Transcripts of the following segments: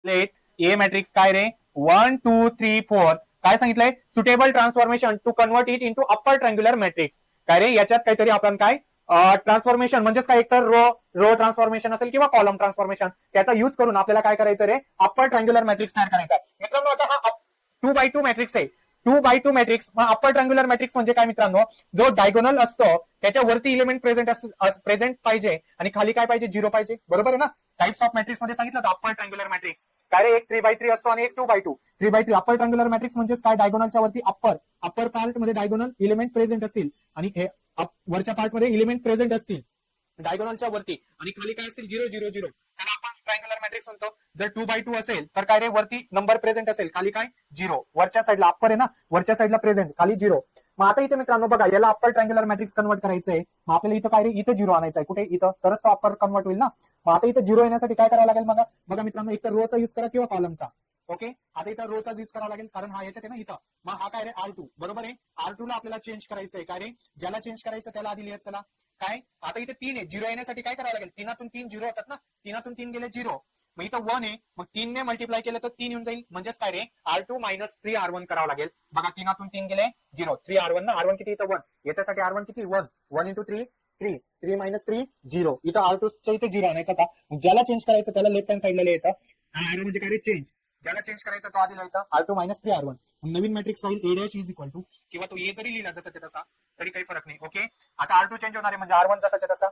Late A matrix काय रे 1 2 3 4 काय सांगितलंय suitable transformation to convert it into upper triangular matrix. काय रे याच्यात काहीतरी आपण काय ट्रान्सफॉर्मेशन म्हणजेच काय एकतर रो ट्रान्सफॉर्मेशन असेल किंवा कॉलम ट्रान्सफॉर्मेशन त्याचा युज करून आपल्याला काय करायचं रे अप्पर ट्रँग्युलर मॅट्रिक्स तयार करायचा. मित्रांनो आता हा 2x2 मॅट्रिक्स आहे. 2x2 matrix upper triangular matrix म्हणजे काय मित्रांनो जो डायगोनल असतो त्याच्या वरती इलिमेंट प्रेझेंट पाहिजे आणि खाली काय पाहिजे 0 पाहिजे. बरोबर आहे ना. टाइप्स ऑफ मॅट्रिक्स मध्ये सांगितलं अप्पर ट्रँग्युलर मॅट्रिक्स काय रे एक 3x3 असतो आणि एक 2x2. 3x3 upper triangular matrix म्हणजे काय डायगोनलच्या वरती अप्पर पार्ट मध्ये डायगोनल इलिमेंट प्रेझेंट असतील आणि वरच्या पार्ट मध्ये इलिमेंट प्रेझेंट असतील डायगोनलच्या वरती आणि खाली काय असतील 0 0 0 त्याला आपण ट्रायंगुलर मॅट्रिक्स म्हणतो. जर 2x2 असेल तर काय रे वरती नंबर प्रेझेंट असेल खाली काय 0 वरच्या साईडला अप्पर आहे ना वरच्या साईडला प्रेझेंट खाली 0. मग आता इथे मित्रांनो बघा याला अप्पर ट्रँग्युलर मॅट्रिक्स कन्वर्ट करायचंय. मग आपल्याला इथं काय रे इथं 0 आणायचं आहे कुठे इथं तरच तो अप्पर कन्वर्ट होईल ना. मग आता इथं 0 येण्यासाठी काय करावं लागेल बघा मित्रांनो एक तर रोचा युज करा किंवा कॉलमचा. ओके आता इथं रोचा युज करावा लागेल कारण हा याच्यात आहे ना इथं. मग हा काय रे R2 बरोबर आहे. R2 ला आपल्याला चेंज करायचंय काय रे ज्याला चेंज करायचं त्याला आधी लिहायचं. चला काय आता इथे 3 आहे 0 येण्यासाठी काय करावं लागेल 3 3 0 होतात ना 3 3 गेले 0. मग इथं 1 आहे मग 3 ने मल्टिप्लाय केलं तर 3 येऊन जाईल म्हणजेच काय रे R2 मायनस 3R1 करावं लागेल. बघा 3 3 गेले 0 3R1 ना R1 किती इथं 1 याच्यासाठी R1 किती 1 1 इंटू 3 3 3 मायनस 3 0 इथं R2 च्या इथे 0 आणायचा का. ज्याला चेंज करायचं त्याला लेफ्ट हँड साईडला लिहायचा. R म्हणजे काय रे चेंज ज्याला चेंज करायचा तो आधी लिहायचा R2 मायनस 3R1. नवीन मॅट्रिक्स राहील A' इज इक्वल टू किंवा तो ए जरी लिहिला जसाच्या तसा तरी काही फरक नाही. ओके आता R2 चेंज होणार आहे म्हणजे R1 जसाच्या तसा.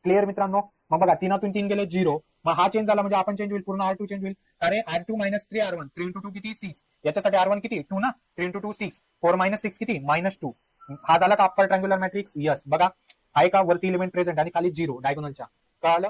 क्लिअर मित्रांनो. मग बघा 3 3 गेले 0 मग हा चेंज झाला म्हणजे आपण चेंज होईल पूर्ण R2 चेंज होईल. अरे R2 मायनस 3R1 3 इंटू 2 किती 6 याच्यासाठी R1 किती 2 ना 3 इंटू 2 6 4 मायनस 6 किती -2. हा झाला का अप्पर ट्रँग्युलर मॅट्रिक्स. यस बघा आहे का वरती इलिमेंट प्रेझेंट आणि खाली 0 डायगोनलच्या. कळालं.